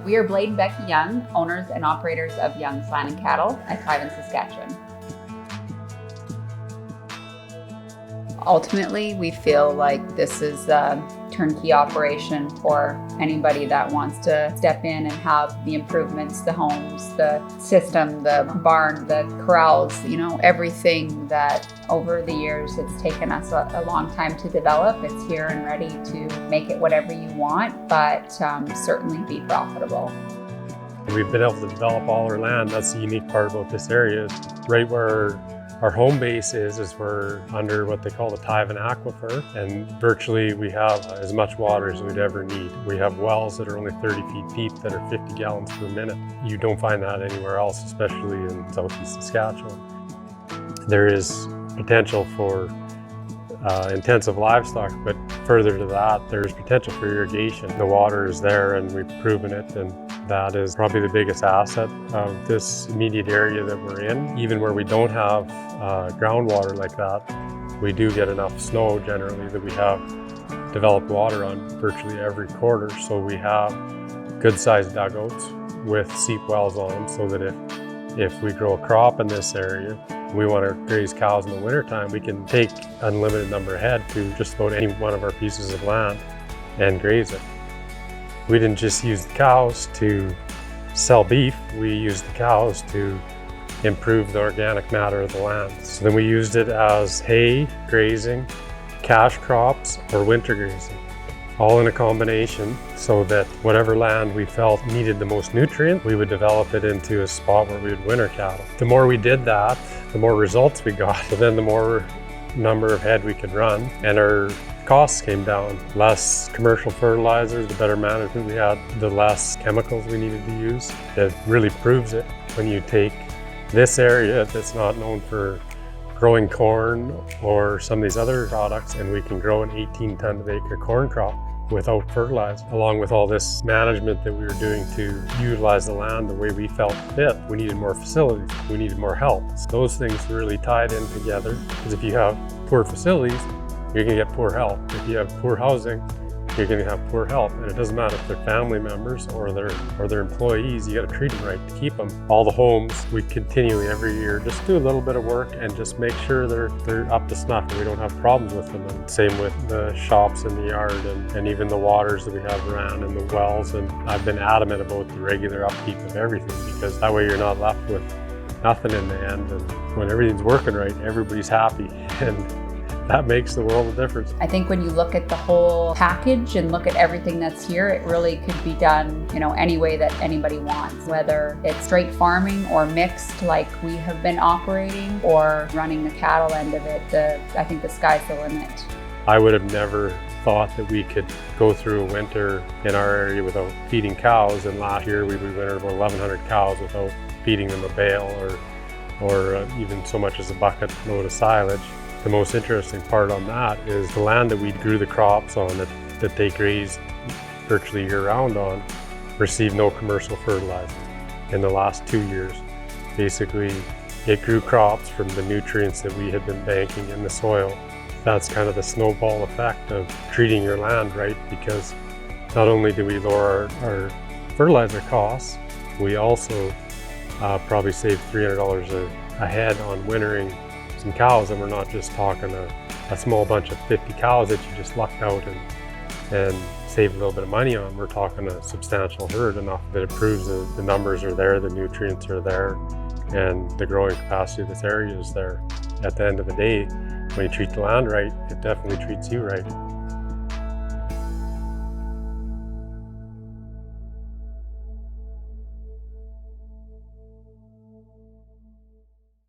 We are Blade and Becky Young, owners and operators of Young's Land and Cattle at Thrive in Saskatchewan. Ultimately, we feel like this is a turnkey operation for anybody that wants to step in and have the improvements, the homes, the system, the barn, the corrals, everything that over the years it's taken us a long time to develop. It's here and ready to make it whatever you want, but certainly be profitable. We've been able to develop all our land. That's the unique part about this area. Right where our home base is we're under what they call the Tyven Aquifer, and virtually we have as much water as we'd ever need. We have wells that are only 30 feet deep that are 50 gallons per minute. You don't find that anywhere else, especially in southeast Saskatchewan. There is potential for intensive livestock, but further to that, there's potential for irrigation. The water is there and we've proven it, and that is probably the biggest asset of this immediate area that we're in. Even where we don't have groundwater like that, we do get enough snow generally that we have developed water on virtually every quarter. So we have good sized dugouts with seep wells on them, so that if we grow a crop in this area, we want to graze cows in the wintertime, we can take unlimited number of head to just about any one of our pieces of land and graze it. We didn't just use the cows to sell beef, we used the cows to improve the organic matter of the land. So then we used it as hay, grazing, cash crops, or winter grazing, all in a combination, so that whatever land we felt needed the most nutrient, we would develop it into a spot where we would winter cattle. The more we did that, the more results we got, so then the more number of head we could run, and our costs came down. Less commercial fertilizers, the better management we had, the less chemicals we needed to use. It really proves it when you take this area that's not known for growing corn or some of these other products, and we can grow an 18 ton of acre corn crop without fertilizer, along with all this management that we were doing to utilize the land the way we felt fit. We needed more facilities, we needed more help. So those things really tied in together, because if you have poor facilities, you're gonna get poor health. If you have poor housing, you're gonna have poor health. And it doesn't matter if they're family members or their employees, you gotta treat them right to keep them. All the homes, we continually every year just do a little bit of work and just make sure they're up to snuff and we don't have problems with them. And same with the shops in the yard and even the waters that we have around and the wells. And I've been adamant about the regular upkeep of everything, because that way you're not left with nothing in the end. And when everything's working right, everybody's happy. And that makes the world of difference. I think when you look at the whole package and look at everything that's here, it really could be done, any way that anybody wants, whether it's straight farming or mixed like we have been operating, or running the cattle end of it. I think the sky's the limit. I would have never thought that we could go through a winter in our area without feeding cows, and last year we wintered about 1,100 cows without feeding them a bale or even so much as a bucket load of silage. The most interesting part on that is the land that we grew the crops on, that they grazed virtually year-round on, received no commercial fertilizer in the last 2 years. Basically, it grew crops from the nutrients that we had been banking in the soil. That's kind of the snowball effect of treating your land right, because not only do we lower our fertilizer costs, we also probably save $300 a head on wintering some cows, and we're not just talking a small bunch of 50 cows that you just lucked out and save a little bit of money on. We're talking a substantial herd, enough that it proves that the numbers are there, the nutrients are there, and the growing capacity of this area is there. At the end of the day, when you treat the land right, it definitely treats you right.